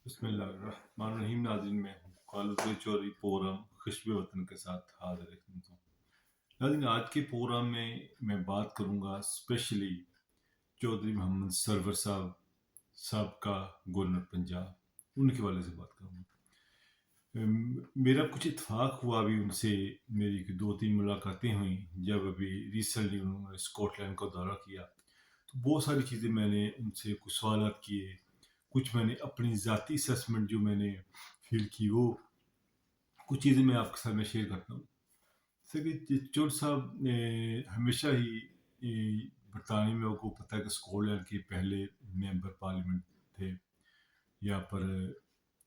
بسم اللہ الرحمن الرحیم ناظرین، میں ہوں خالد چوری پروگرام خشب وطن کے ساتھ حاضر خدمت ہوں۔ ناظرین، آج کے پروگرام میں بات کروں گا اسپیشلی چودھری محمد سرور صاحب کا گورنر پنجاب، ان کے والے سے بات کروں گا۔ میرا کچھ اتفاق ہوا ابھی ان سے، میری 2-3 ملاقاتیں ہوئیں جب ابھی ریسنٹلی انہوں نے اسکاٹ لینڈ کا دورہ کیا، تو بہت ساری چیزیں میں نے ان سے کچھ سوالات کیے، کچھ میں نے اپنی ذاتی اسیسمنٹ جو میں نے فیل کی، وہ کچھ چیزیں میں آپ کے ساتھ میں شیئر کرتا ہوں۔ چور صاحب ہمیشہ ہی برطانیہ میں، آپ کو پتہ ہے کہ اسکاٹ لینڈ کے پہلے ممبر پارلیمنٹ تھے یہاں پر۔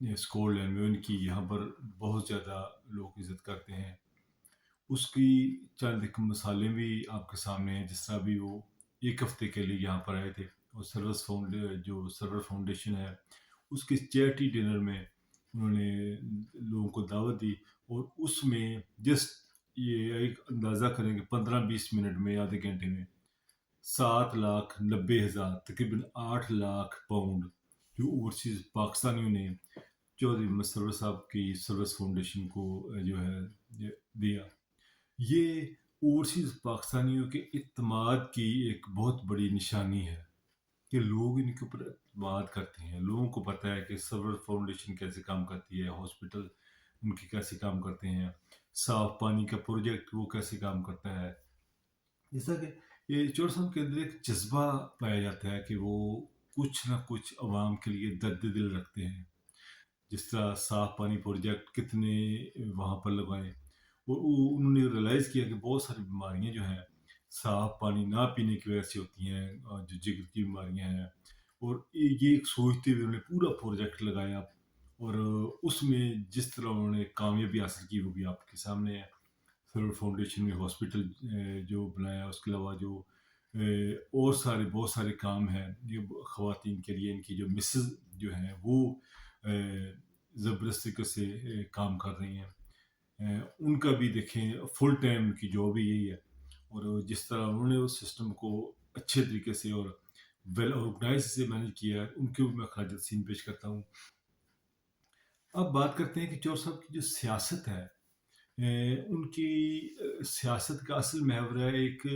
اسکاٹ لینڈ میں ان کی یہاں پر بہت زیادہ لوگ عزت کرتے ہیں۔ اس کی چند ایک مثالیں بھی آپ کے سامنے ہیں، جس طرح بھی وہ 1 ہفتے کے لیے یہاں پر آئے تھے، اور جو سرور فاؤنڈیشن ہے اس کے چیریٹی ڈنر میں انہوں نے لوگوں کو دعوت دی، اور اس میں جسٹ یہ ایک اندازہ کریں کہ 15-20 منٹ میں، آدھے گھنٹے میں 7,90,000 تقریباً 8 لاکھ پاؤنڈ جو اوورسیز پاکستانیوں نے چودھری محمد سرور صاحب کی سروس فاؤنڈیشن کو جو ہے دیا۔ یہ اوورسیز پاکستانیوں کے اعتماد کی ایک بہت بڑی نشانی ہے کہ لوگ ان کے اوپر اعتماد کرتے ہیں۔ لوگوں کو پتہ ہے کہ سرور فاؤنڈیشن کیسے کام کرتی ہے، ہاسپٹل ان کے کیسے کام کرتے ہیں، صاف پانی کا پروجیکٹ وہ کیسے کام کرتا ہے۔ جیسا کہ یہ چور صاحب کے اندر ایک جذبہ پایا جاتا ہے کہ وہ کچھ نہ کچھ عوام کے لیے درد دل رکھتے ہیں۔ جس طرح صاف پانی پروجیکٹ کتنے وہاں پر لگائے، اور انہوں نے ریئلائز کیا کہ بہت ساری بیماریاں جو ہیں صاف پانی نہ پینے کی وجہ سے ہوتی ہیں، جو جگر کی بیماریاں ہیں، اور یہ ایک سوچتے ہوئے انہوں نے پورا پروجیکٹ لگایا، اور اس میں جس طرح انہوں نے کامیابی حاصل کی وہ بھی آپ کے سامنے ہے۔ سرور فاؤنڈیشن میں ہاسپٹل جو بنایا، اس کے علاوہ جو اور بہت سارے کام ہیں، یہ خواتین کے لیے، ان کی جو مسز جو ہیں وہ زبردستی سے کام کر رہی ہیں، ان کا بھی دیکھیں فل ٹائم کی جاب بھی یہی ہے، اور جس طرح انہوں نے اس سسٹم کو اچھے طریقے سے اور ویل آرگنائز سے مینج کیا ہے، ان کے میں خراج تحسین پیش کرتا ہوں۔ اب بات کرتے ہیں کہ چور صاحب کی جو سیاست ہے، ان کی سیاست کا اصل محور ہے ایک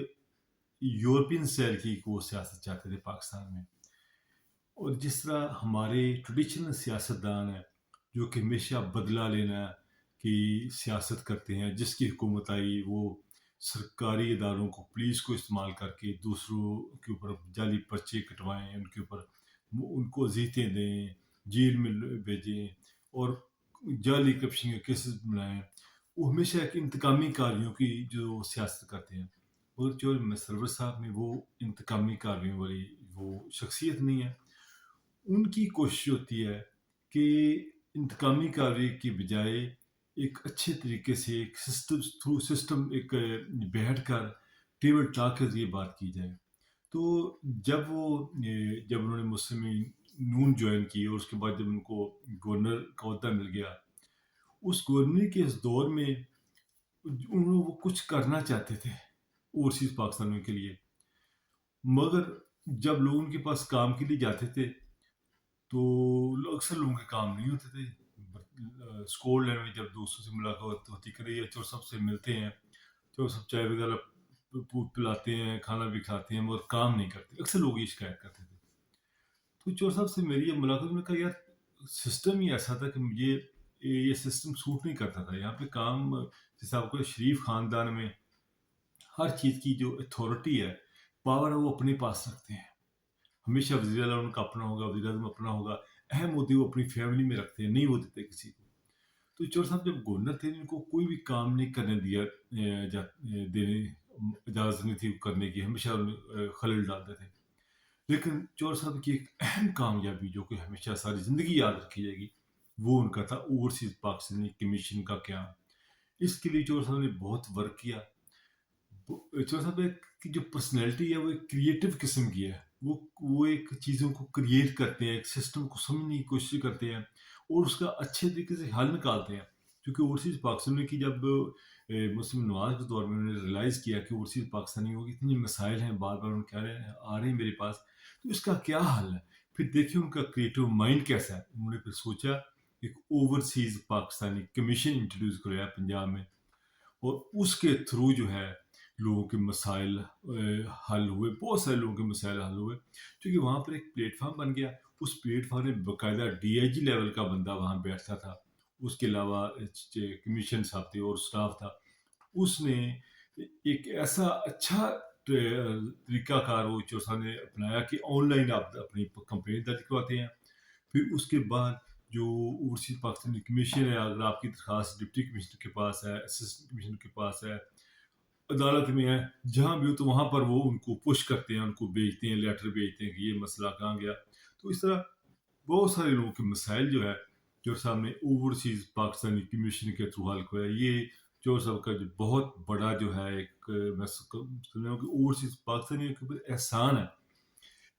یورپین سٹائل کی وہ سیاست چاہتے تھے پاکستان میں، اور جس طرح ہمارے ٹریڈیشنل سیاستدان ہیں جو کہ ہمیشہ بدلہ لینا کی سیاست کرتے ہیں، جس کی حکومت آئی وہ سرکاری اداروں کو، پولیس کو استعمال کر کے دوسروں کے اوپر جعلی پرچے کٹوائیں، ان کے اوپر ان کو اذیتیں دیں، جیل میں بھیجیں، اور جعلی کرپشن کے کیسز بنائیں۔ وہ ہمیشہ ایک انتقامی کاریوں کی جو سیاست کرتے ہیں، اور جو سرور صاحب میں وہ انتقامی کاریوں والی وہ شخصیت نہیں ہے۔ ان کی کوشش ہوتی ہے کہ انتقامی کاری کی بجائے ایک اچھے طریقے سے ایک سسٹم ایک بیٹھ کر ٹیبل ٹاک کے ذریعے بات کی جائے۔ تو جب انہوں نے مسلم نون جوائن کی، اور اس کے بعد جب ان کو گورنر کا عہدہ مل گیا، اس گورنر کے اس دور میں انہوں وہ کچھ کرنا چاہتے تھے اوورسیز پاکستانیوں کے لیے، مگر جب لوگ ان کے پاس کام کے لیے جاتے تھے تو اکثر لوگوں کے کام نہیں ہوتے تھے۔ اسکاٹ لینڈ میں جب دوستوں سے ملاقات ہوتی کری، چور صاحب سے ملتے ہیں، چور صاحب چائے وغیرہ پلاتے ہیں، کھانا بھی کھاتے ہیں، مگر کام نہیں کرتے، اکثر لوگ یہ شکایت کرتے تھے۔ تو چور صاحب سے میری ملاقات میں کہا، یار سسٹم ہی ایسا تھا کہ مجھے یہ سسٹم سوٹ نہیں کرتا تھا یہاں پہ کام۔ جیسے آپ کو شریف خاندان میں ہر چیز کی جو اتھارٹی ہے، پاور ہے، وہ اپنے پاس رکھتے ہیں۔ ہمیشہ وزیر اعلیٰ ان کا اپنا ہوگا، وزیر اعظم اپنا ہوگا، اہم عہدے وہ اپنی فیملی میں رکھتے ہیں، نہیں وہ دیتے کسی کو۔ تو چور صاحب جب گورنر تھے، ان کو کوئی بھی کام نہیں کرنے دینے اجازت نہیں تھی کرنے کی، ہمیشہ خلل ڈالتے تھے۔ لیکن چور صاحب کی ایک اہم کامیابی جو کہ ہمیشہ ساری زندگی یاد رکھی جائے گی، وہ ان کا تھا اوورسیز پاکستانی کمیشن کا قیام۔ اس کے لیے چور صاحب نے بہت ورک کیا۔ چور صاحب کی جو پرسنالٹی ہے وہ ایک کریٹو قسم کی ہے، وہ ایک چیزوں کو کریٹ کرتے ہیں، ایک سسٹم کو سمجھنے کی کوشش کرتے ہیں، اور اس کا اچھے طریقے سے حل نکالتے ہیں۔ کیونکہ اوورسیز پاکستانی کی جب مسلم نواز کے دور میں انہوں نے ریئلائز کیا کہ اوورسیز پاکستانیوں کی اتنی مسائل ہیں، بار بار ان کہہ رہے ہیں آ رہے ہیں میرے پاس، تو اس کا کیا حل ہے؟ फिर देखिए उनका क्रिएटिव माइंड कैसा है। उन्होंने फिर सोचा एक ओवरसीज़ पाकिस्तानी कमीशन इंट्रोड्यूस कराया पंजाब में, और उसके थ्रू जो है लोगों के मसाइल हल हुए, बहुत सारे लोगों के मसाइल हल हुए, क्योंकि वहाँ पर एक प्लेटफार्म बन गया। उस प्लेटफार्म में बाकायदा डीआईजी लेवल का बंदा वहाँ बैठता था, उसके अलावा कमीशन साहब थे और स्टाफ था। उसने एक ऐसा अच्छा तरीकाकार वो चौसा ने अपनाया कि ऑनलाइन आप अपनी कंप्लेंट दर्ज करवाते हैं। फिर उसके बाद जो ओवरसीज पाकिस्तानी कमीशन है, अगर आपकी दरखास्त डिप्टी कमिश्नर के पास है, असिस्टेंट कमिश्नर के पास है, अदालत में है, जहाँ भी हो, तो वहाँ पर वो उनको पुश करते हैं, उनको भेजते हैं, लेटर भेजते हैं कि ये मसला कहाँ गया। तो इस तरह बहुत सारे लोगों के मसाइल जो है चोर साहब ने ओवरसीज पाकिस्तानी कमीशन के थ्रू हल किया। ये चोर साहब का जो बहुत बड़ा जो है एक मैं सुन कि ओवरसीज पाकिस्तानी के ऊपर एहसान है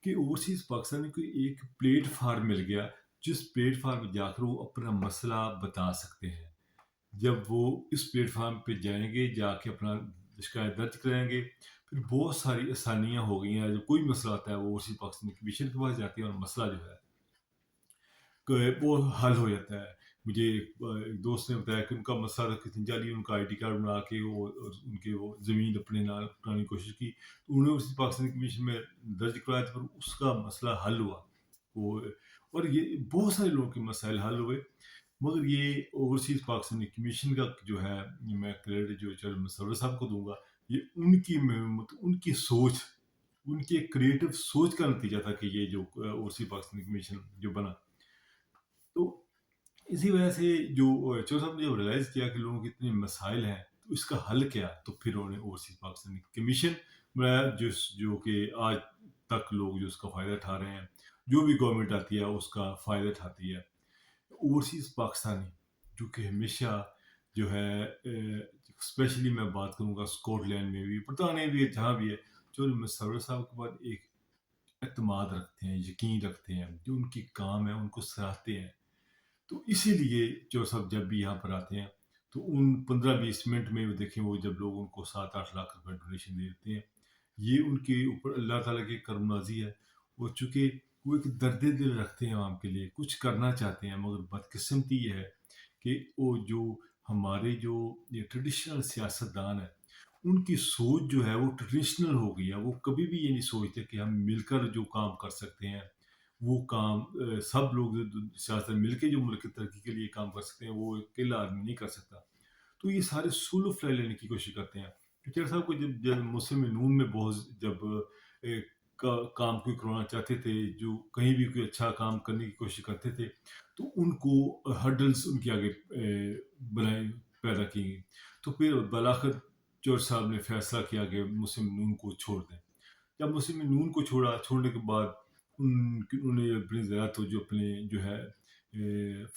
कि ओवरसीज पाकिस्तानी को एक प्लेटफार्म मिल गया, जिस प्लेटफार्म में जाकर वो अपना मसला बता सकते हैं। जब वो इस प्लेटफार्म पे जाएंगे, जाके अपना शिकायत दर्ज कराएंगे, फिर बहुत सारी आसानियां हो गई हैं। जब कोई मसला आता है वो ओवरसीज पाकिस्तानी कमीशन के पास जाती है और मसला जो है वो हल हो जाता है। मुझे एक दोस्त ने बताया कि उनका मसला था, कितनी जाली उनका आईडी कार्ड बना के वो और उनके वो ज़मीन अपने नाम कराने की कोशिश की, तो उन्होंने उसी पाकिस्तानी कमीशन में दर्ज करवाया था, पर उसका मसला हल हुआ। वो और ये बहुत सारे लोगों के मसाइल हल हुए। मगर ये ओवरसीज़ पाकिस्तानी कमीशन का जो है, मैं क्रेडिट जो चल मसौदा साहब को दूंगा, ये उनकी उनकी सोच, उनकी क्रिएटिव सोच का नतीजा था कि ये जो ओवरसीज़ पाकिस्तानी कमीशन जो बना। तो इसी वजह से जो चो साहब ने जब रियलाइज़ किया कि लोगों के इतने मसाइल हैं, तो इसका हल क्या? तो फिर उन्होंने ओवरसीज़ पाकिस्तानी कमीशन बनाया, जो कि आज तक लोग जो उसका फ़ायदा उठा रहे हैं। जो भी गवर्नमेंट आती है उसका फ़ायदा उठाती है। ओवरसीज़ पाकिस्तानी जो कि हमेशा जो है स्पेशली मैं बात करूँगा स्कॉटलैंड में भी, बरतानिया भी है, जहाँ भी है, जो मसौदा साहब के बाद एक एतमाद रखते हैं, यकीन रखते हैं, जो उनकी काम है उनको सराहते हैं। तो इसीलिए जो सब जब भी यहाँ पर आते हैं, तो उन 15-20 मिनट में वो देखें, वो जब लोग उनको 7-8 लाख रुपए डोनेशन दे देते हैं, ये उनके ऊपर अल्लाह ताला की करमनाजी है। वो चूँकि वो एक दर्द दिल रखते हैं आवाम के लिए, कुछ करना चाहते हैं, मगर बदकिस्मती ये है कि वो जो हमारे जो ये ट्रेडिशनल सियासतदान है, उनकी सोच जो है वो ट्रेडिशनल हो गई है। वो कभी भी ये नहीं सोचते कि हम मिलकर जो काम कर सकते हैं, वो काम सब लोग सियासत मिलके जो मुल्क की तरक्की के लिए काम कर सकते हैं, वो अकेला आदमी नहीं कर सकता। तो ये सारे सुलह फैला लेने की कोशिश करते हैं। टीचर साहब को जब मुस्लिम नून में बहुत जब ए, काम कोई करवाना चाहते थे, जो कहीं भी कोई अच्छा काम करने की कोशिश करते थे, तो उनको हर्डल्स उनके आगे बनाए पैदा की गई। तो फिर बलाखिर चौर साहब ने फैसला किया कि मुस्लिम नून को छोड़ दें। जब मुस्लिम नून को छोड़ने के बाद उन्होंने अपनी ज़्यादा जो अपने जो है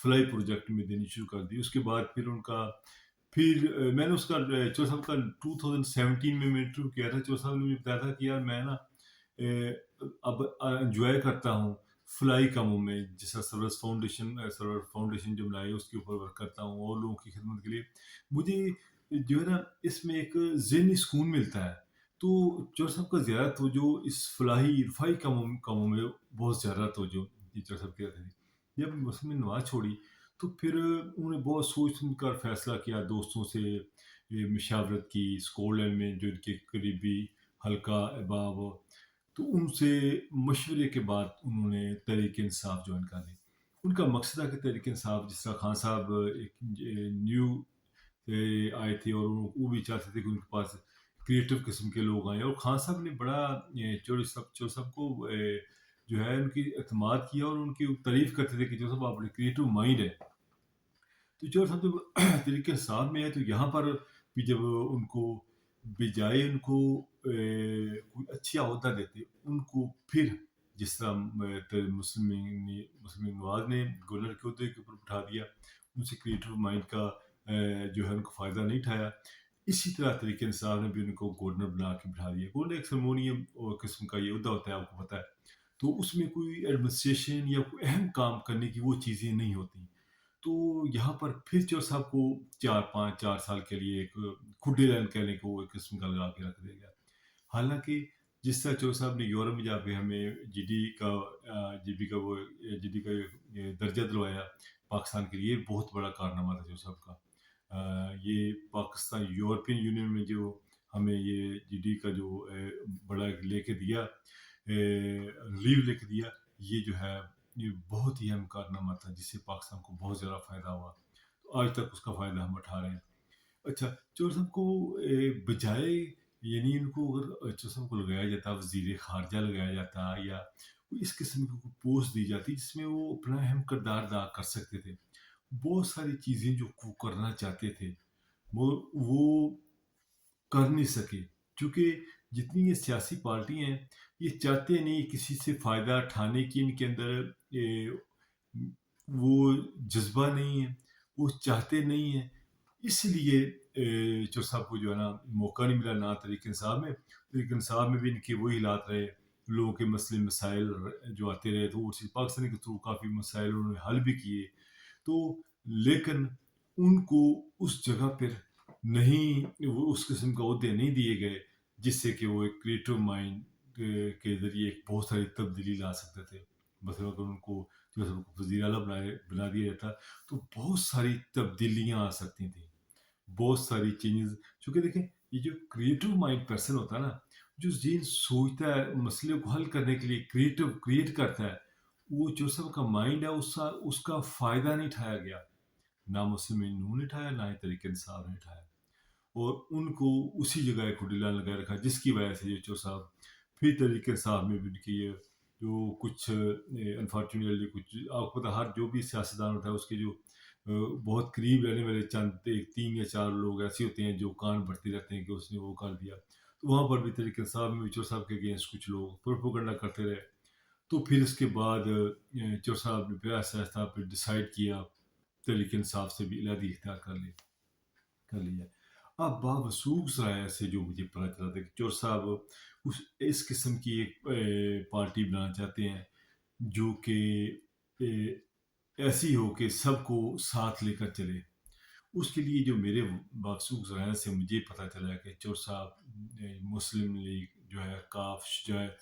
फ्लाई प्रोजेक्ट में देनी शुरू कर दी। उसके बाद फिर उनका फिर मैंने उसका चौर साहब का 2017 में मैं इंटरव्यू किया था। चौर साहब ने मुझे बताया था कि यार मैं ना अब एंजॉय करता हूँ फ्लाई कामों में, जैसा सरवर फाउंडेशन जो बनाई उसके ऊपर वर्क करता हूँ और लोगों की खिदमत के लिए। मुझे जो है ना इसमें एक ज़हनी सुकून मिलता है। तो चौर साहब का ज़्यादा तवज्जो इस फलाही रफ़ाही कामों में बहुत ज़्यादा तवज्जो ये चौर साहब की रहती थी। जब मुस्लिम ने नमाज़ छोड़ी, तो फिर उन्होंने बहुत सोच समझ कर फैसला किया, दोस्तों से ये मशावरत की, स्कॉटलैंड में जो इनके करीबी हल्का अहबाब, तो उनसे मशवरे के बाद उन्होंने तहरीक इंसाफ ज्वाइन कर ली। उनका मकसद है कि तहरीक इंसाफ, जिस तरह खान साहब एक न्यू आए थे और वो भी चाहते थे कि उनके पास क्रिएटिव किस्म के लोग आए, और खान साहब ने बड़ा चोर साहब को जो है उनकी एतमाद किया और उनकी तारीफ करते थे कि जो साहब आपने क्रिएटिव माइंड है। तो चोर साहब जब तरीके इंसाफ में है, तो यहाँ पर भी जब उनको बजाय उनको कोई अच्छी अहदा देते, उनको फिर जिस तरह मुस्लिम नवाज ने गवर्नर के अहदे के ऊपर उठा दिया, उनसे क्रिएटिव माइंड का जो है उनको फ़ायदा नहीं उठाया। इसी तरह तरीके इंसाफ ने भी उनको गवर्नर बना के बिठा दिया। गवर्नर एक सरमोनियम और किस्म का ये अहदा होता है, आपको पता है। तो उसमें कोई एडमिनिस्ट्रेशन या कोई अहम काम करने की वो चीज़ें नहीं होती। तो यहाँ पर फिर चोर साहब को 4 साल के लिए एक खुड्डी लाइन कहने को एक किस्म का लगा के रख दिया गया। हालांकि जिस तरह चौधरी साहब ने यूरोप में जाके हमें जीडी का वो जीडी का ये दर्जा दिलवाया पाकिस्तान के लिए, बहुत बड़ा कारनामा था चौधरी साहब का। ये पाकिस्तान यूरोपियन यूनियन में जो हमें ये जीडी का जो बड़ा लेके दिया, रिलीव लेके दिया, ये जो है ये बहुत ही अहम कारनामा था जिससे पाकिस्तान को बहुत ज़्यादा फ़ायदा हुआ। तो आज तक उसका फ़ायदा हम उठा रहे हैं। अच्छा, चौधरी साहब को बजाय, यानी इनको अगर चौधरी साहब को लगाया जाता, वज़ीर ख़ारजा लगाया जाता, या कोई इस किस्म की कोई पोस्ट दी जाती जिसमें वो अपना अहम किरदार अदा कर सकते थे। बहुत सारी चीज़ें जो वो करना चाहते थे, वो कर नहीं सके, क्योंकि जितनी ये सियासी पार्टी हैं, ये चाहते नहीं किसी से फ़ायदा उठाने की, इनके अंदर वो जज्बा नहीं है, वो चाहते नहीं हैं। इसलिए जो साहब को जो है ना मौका नहीं मिला ना तहरीक इंसाफ में। तहरीक इंसाफ में भी इनके वही हालात रहे, लोगों के मसले मसाइल जो आते रहे, तो उसी पाकिस्तान के थ्रू काफ़ी मसाइल उन्होंने हल भी किए। तो लेकिन उनको उस जगह पर नहीं, वो उस किस्म का ओहदे नहीं दिए गए जिससे कि वो एक क्रिएटिव माइंड के ज़रिए एक बहुत सारी तब्दीली ला सकते थे। मसलन अगर उनको जो है वज़ीर आला बना दिया जाता, तो बहुत सारी तब्दीलियाँ आ सकती थी, बहुत सारी चेंजेस। क्योंकि देखें, ये जो क्रिएटिव माइंड पर्सन होता है ना, जो जीन सोचता है मसले को हल करने के लिए, क्रिएट करता है, वो जो सबका माइंड है उसका उसका फ़ायदा नहीं उठाया गया। ना मुस्लिम नून ने उठाया, ना ही तरीके इंसाफ ने उठाया, और उनको उसी जगह खुडीला लगाए रखा, जिसकी वजह से ये चो साहब फिर तरीके इंसाफ में भी उनकी ये जो कुछ अनफॉर्चुनेटली कुछ, आपको पता हर जो भी सियासतदान होता है उसके जो बहुत करीब रहने वाले चंद एक 3 या 4 लोग ऐसे होते हैं जो कान भरते रहते हैं कि उसने वो कर दिया। तो वहाँ पर भी तरीके इंसाफ में चो साहब के अगेंस्ट कुछ लोग प्रोपोगंडा करते रहे। तो फिर इसके बाद चो साहब ने फिर ऐसा ऐसा फिर डिसाइड किया, तरीके इंसाफ से भी इलाही इख्तियार कर लिया। अब बावसूख ज़राया से जो मुझे पता चला था कि चौर साहब उस इस किस्म की एक पार्टी बनाना चाहते हैं जो कि ऐसी हो कि सबको साथ लेकर चले। उसके लिए जो मेरे बावसूख ज़राया से मुझे पता चला कि चौर साहब मुस्लिम लीग जो है काफ शुजात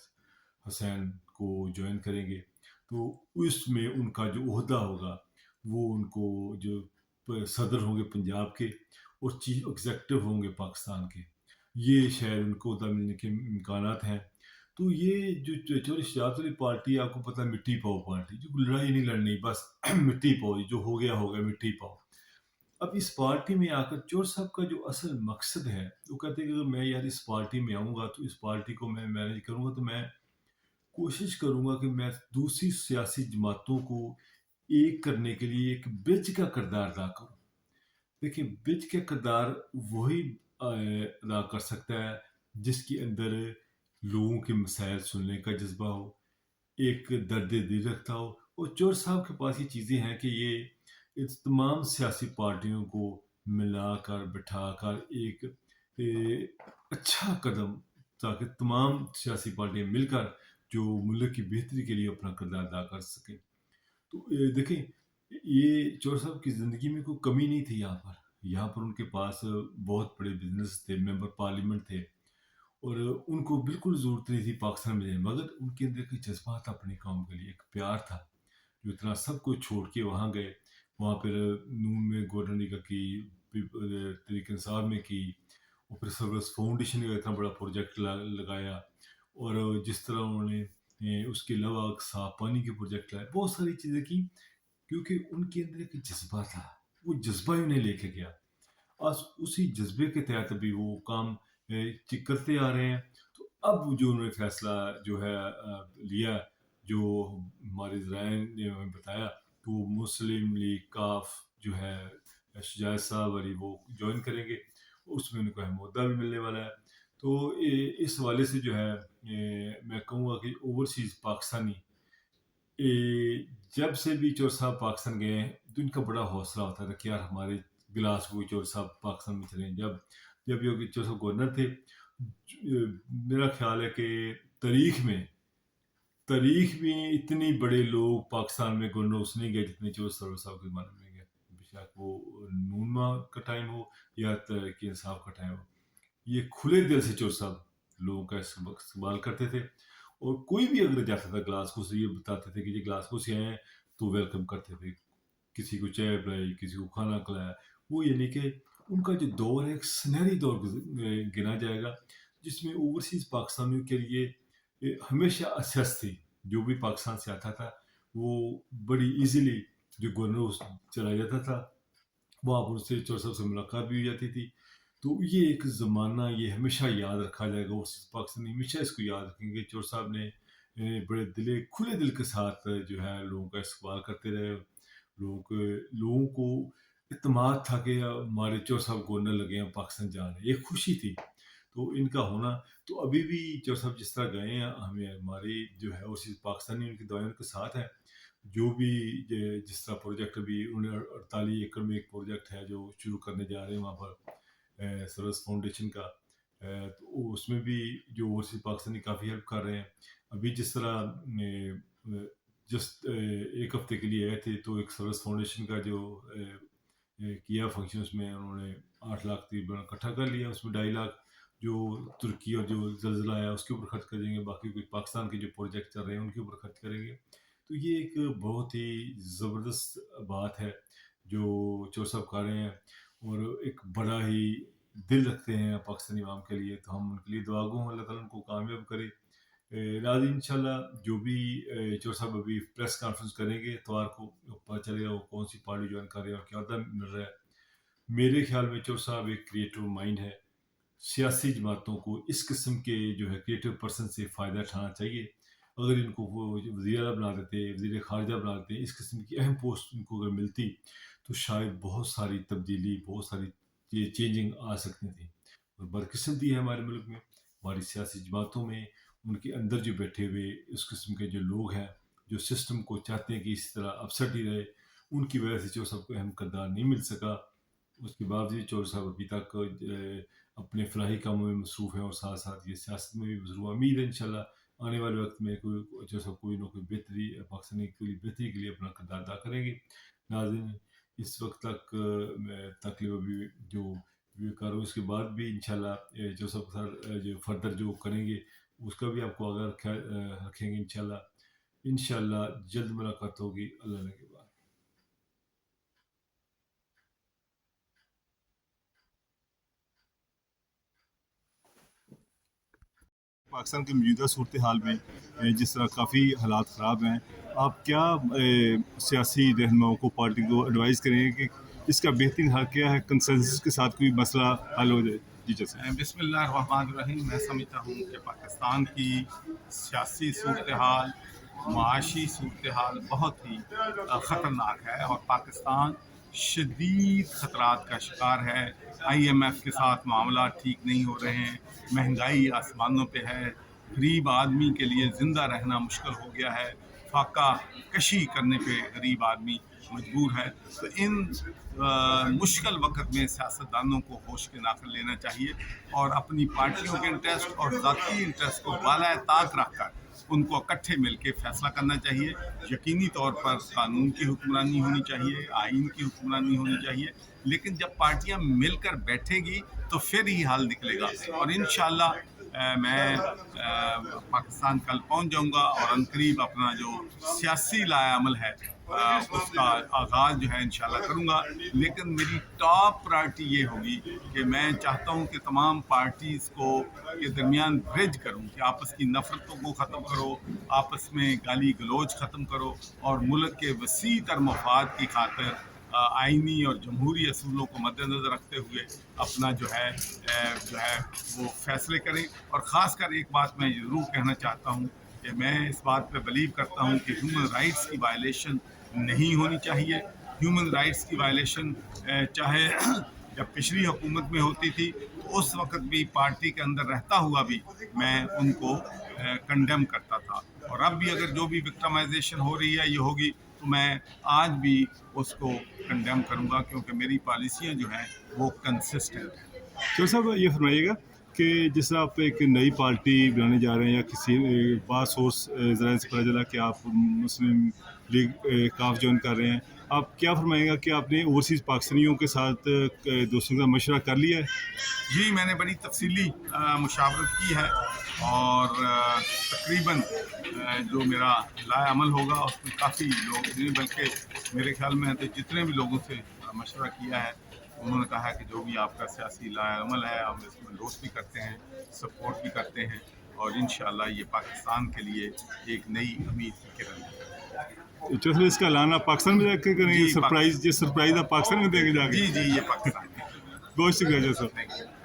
हुसैन को ज्वाइन करेंगे, तो उसमें उनका जो ओहदा होगा वो उनको जो सदर होंगे पंजाब के और चीफ एग्जेक्टिव होंगे पाकिस्तान के, ये शायद उनको ओहदा मिलने के इम्कानात हैं। तो ये जो चोरी शराब वाली पार्टी, आपको पता है मिट्टी पाओ पार्टी, जो लड़ाई नहीं लड़नी, बस मिट्टी पाओ, जो हो गया मिट्टी पाओ। अब इस पार्टी में आकर चोर साहब का जो असल मकसद है, वो कहते हैं कि अगर मैं यार इस पार्टी में आऊँगा तो इस पार्टी को मैं मैनेज करूँगा, तो मैं कोशिश करूँगा कि मैं दूसरी सियासी जमातों को एक करने के लिए एक ब्रिज का किरदार अदा करूँ। देखिए, ब्रिज का किरदार वही अदा कर सकता है जिसके अंदर लोगों के मसाइल सुनने का जज्बा हो, एक दर्द दिल रखता हो। और चोर साहब के पास ये चीज़ें हैं कि ये इस तमाम सियासी पार्टियों को मिलाकर बिठाकर एक अच्छा कदम, ताकि तमाम सियासी पार्टियां मिलकर जो मुल्क की बेहतरी के लिए अपना किरदार अदा कर सकें। तो देखें, ये चोर साहब की ज़िंदगी में कोई कमी नहीं थी यहाँ पर उनके पास बहुत बड़े बिजनेस थे, मेंबर पार्लियामेंट थे, और उनको बिल्कुल ज़रूरत नहीं थी पाकिस्तान में जाने, मगर उनके अंदर एक जज्बा था अपने काम के लिए, एक प्यार था, जो इतना सब कुछ छोड़ के वहाँ गए। वहाँ पर नून में गवर्नर की, तरीके इंसाफ में की, और फिर सर्वस फाउंडेशन का इतना बड़ा प्रोजेक्ट लगाया, और जिस तरह उन्होंने उसके अलावा साफ पानी के प्रोजेक्ट लाए, बहुत सारी चीज़ें की, क्योंकि उनके अंदर एक जज्बा था, वो जज्बा ही उन्हें लेके गया। आज उसी जज्बे के तहत अभी वो काम करते आ रहे हैं। तो अब जो उन्होंने फैसला जो है लिया, जो हमारे ज़राए ने हमें बताया, तो वो मुस्लिम लीग काफ जो है शुजात साहब वाली वो ज्वाइन करेंगे, उसमें उनको अहम ओहदा भी मिलने वाला है। तो इस हवाले से जो है मैं कहूँगा कि ओवरसीज़ पाकिस्तानी जब से भी चोर साहब पाकिस्तान गए हैं, तो इनका बड़ा हौसला होता था कि यार हमारे गिलासगोई चोर साहब पाकिस्तान में चले। जब जब योगी चोर साहब गवर्नर थे, मेरा ख्याल है कि तारीख में इतने बड़े लोग पाकिस्तान में गवर्नर उसने नहीं गए जितने चोर साहब के ज़माने में गए, बेशक वो नूनमा का टाइम हो या तहरीक इंसाफ का टाइम हो। ये खुले दिल से चोर साहब लोगों का इस्तेमाल करते थे, और कोई भी अगर जाता था ग्लासगो से, ये बताते थे कि जी ग्लासगो से आए हैं, तो वेलकम करते थे, किसी को चाय पिलाई, किसी को खाना खिलाया। वो यानी कि उनका जो दौर है, एक सुनहरी दौर गिना जाएगा, जिसमें ओवरसीज़ पाकिस्तानियों के लिए हमेशा असेस थी। जो भी पाकिस्तान से आता था, वो बड़ी ईज़िली जो गवर्नर चला जाता था, वहाँ पर उससे चौर साहब से मुलाकात भी हो जाती थी। तो ये एक ज़माना, ये हमेशा याद रखा जाएगा, और पाकिस्तानी हमेशा इसको याद रखेंगे। चौर साहब ने बड़े खुले दिल के साथ जो है लोगों का इस्तेमाल करते रहे। लोगों को इत्मीनान था कि हमारे चौर साहब गवर्नर लगे हैं, पाकिस्तान जा रहे हैं, एक खुशी थी। तो इनका होना, तो अभी भी चौर साहब जिस तरह गए हैं, हमें हमारी जो है उसी पाकिस्तानी उनकी दुआएं उनके साथ है। जो भी जिस तरह प्रोजेक्ट अभी उन्हें 48 एकड़ में एक प्रोजेक्ट है जो शुरू करने जा रहे हैं वहाँ पर, सरस फाउंडेशन का, तो उसमें भी जो ओवरसीज पाकिस्तानी काफ़ी हेल्प कर रहे हैं। अभी जिस तरह जस्ट एक हफ्ते के लिए आए थे, तो एक सरस फाउंडेशन का जो किया फंक्शन, उसमें उन्होंने 8 लाख तकरीबन इकट्ठा कर लिया। उसमें 2.5 लाख जो तुर्की और जो जल्जला आया उसके ऊपर खर्च करेंगे, बाकी कुछ पाकिस्तान के जो प्रोजेक्ट चल रहे हैं उनके ऊपर खर्च करेंगे। तो ये एक बहुत ही ज़बरदस्त बात है जो चौर साहब कर रहे हैं, और एक बड़ा ही दिल रखते हैं पाकिस्तानी आवाम के लिए। तो हम उनके लिए दुआ गो हैं, अल्लाह ताला उनको कामयाब करे। नाज़रीन, इंशाल्लाह जो भी चौर साहब अभी प्रेस कॉन्फ्रेंस करेंगे इतवार को, पता चलेगा वो कौन सी पार्टी ज्वाइन कर रहे हैं और क्या अहदा मिल रहा है। मेरे ख्याल में चौर साहब एक क्रिएटिव माइंड है। सियासी जमातों को इस किस्म के जो है क्रिएटिव पर्सन से फ़ायदा उठाना चाहिए। अगर इनको वो वज़ीर आला बना देते, वज़ीर ख़ारिजा बना देते, इस किस्म की अहम पोस्ट इनको अगर मिलती, तो शायद बहुत सारी तब्दीली, बहुत सारी चेंजिंग आ सकती थी। और बदकिस्मती है हमारे मुल्क में, हमारी सियासी जमातों में, उनके अंदर जो बैठे हुए इस किस्म के जो लोग हैं, जो सिस्टम को चाहते हैं कि इस तरह अपसेट ही रहे, उनकी वजह से चौर साहब को अहम किरदार नहीं मिल सका। उसके बावजूद चौर साहब अभी तक अपने फलाही कामों में मसरूफ़ हैं, और साथ साथ ये सियासत में भी मसरूफ़ हैं। उम्मीद है इंशाल्लाह आने वाले वक्त में चौर साहब कोई ना कोई बेहतरी पाकिस्तानी के लिए बेहतरी के लिए अपना किरदार अदा करेंगे। नाज़रीन, इस वक्त तक अभी जो कर रहे उसके बाद भी इंशाल्लाह जो सब जो फर्दर जो करेंगे उसका भी आपको अगर रखेंगे इंशाल्लाह। इंशाल्लाह जल्द मुलाकात होगी, अल्लाह ने के बाद। पाकिस्तान की मौजूदा सूरत हाल में जिस तरह काफ़ी हालात ख़राब हैं, आप क्या सियासी रहनुमाओं को, पार्टी को एडवाइस करेंगे कि इसका बेहतरीन हल क्या है, कंसेंसस के साथ कोई मसला हल हो जाए? जी जैसे बिस्मिल्लाहिर्रहमानिर्रहीम। मैं समझता हूँ कि पाकिस्तान की सियासी सूरत हाल, माशी सूरत हाल बहुत ही ख़तरनाक है, और पाकिस्तान शदीद ख़तरात का शिकार है। IMF के साथ मामला ठीक नहीं हो रहे हैं, महंगाई आसमानों पे है, गरीब आदमी के लिए ज़िंदा रहना मुश्किल हो गया है, फाका कशी करने पे गरीब आदमी मजबूर है। तो इन मुश्किल वक्त में सियासतदानों को होश के नाखुन लेना चाहिए, और अपनी पार्टियों के इंटरेस्ट और ज़ाती इंटरेस्ट को बाला ताक रख कर उनको इकट्ठे मिलकर फैसला करना चाहिए। यकीनी तौर पर कानून की हुक्मरानी होनी चाहिए, आइन की हुक्मरानी होनी चाहिए, लेकिन जब पार्टियां मिलकर बैठेगी तो फिर ही हल निकलेगा। और इंशाअल्लाह मैं पाकिस्तान कल पहुंच जाऊंगा, और अनकरीब अपना जो सियासी लायामल है उसका आगाज़ जो है इंशाल्लाह करूंगा। लेकिन मेरी टॉप प्रायोरिटी ये होगी कि मैं चाहता हूं कि तमाम पार्टीज़ को के दरमियान ब्रिज करूं, कि आपस की नफ़रतों को ख़त्म करो, आपस में गाली गलोच ख़त्म करो, और मुल्क के वसी तर मफाद की खातिर आइनी और जमहूरी असूलों को मद्देनज़र रखते हुए अपना जो है वो फैसले करें। और ख़ासकर एक बात मैं ज़रूर कहना चाहता हूँ कि मैं इस बात पे बिलीव करता हूँ कि ह्यूमन राइट्स की वायलेशन नहीं होनी चाहिए। ह्यूमन राइट्स की वायलेशन चाहे जब पिछली हुकूमत में होती थी, तो उस वक्त भी पार्टी के अंदर रहता हुआ भी मैं उनको कंडेम करता था, और अब भी अगर जो भी विक्टिमाइजेशन हो रही है ये होगी, तो मैं आज भी उसको कंडेम करूंगा, क्योंकि मेरी पॉलिसियां जो हैं वो कंसिस्टेंट हैं। तो साहब ये फरमाइएगा कि जिस तरह आप एक नई पार्टी बनाने जा रहे हैं, या किसी बात सोर्स ज़रा से पता चला कि आप मुस्लिम लीग काफ ज्वाइन कर रहे हैं, آپ کیا فرمائیں گا کہ آپ نے اوورسیز پاکستانیوں کے ساتھ دوستوں کا مشورہ کر لیا ہے؟ جی میں نے بڑی تفصیلی مشاورت کی ہے اور تقریباً جو میرا لائے عمل ہوگا اس میں کافی لوگ نہیں، بلکہ میرے خیال میں تو جتنے بھی لوگوں سے مشورہ کیا ہے انہوں نے کہا ہے کہ جو بھی آپ کا سیاسی لائے عمل ہے ہم اس میں انڈورس بھی کرتے ہیں، سپورٹ بھی کرتے ہیں، اور انشاءاللہ یہ پاکستان کے لیے ایک نئی امید کی کرن ہے۔ چوتھے اس کا اعلان آپ پاکستان میں جا کے کریں گے؟ جی سرپرائز آپ پاکستان میں دیں گے جا کے؟ جی یہ پاکستان ہے۔ بہت شکریہ جی سر۔ Thank you.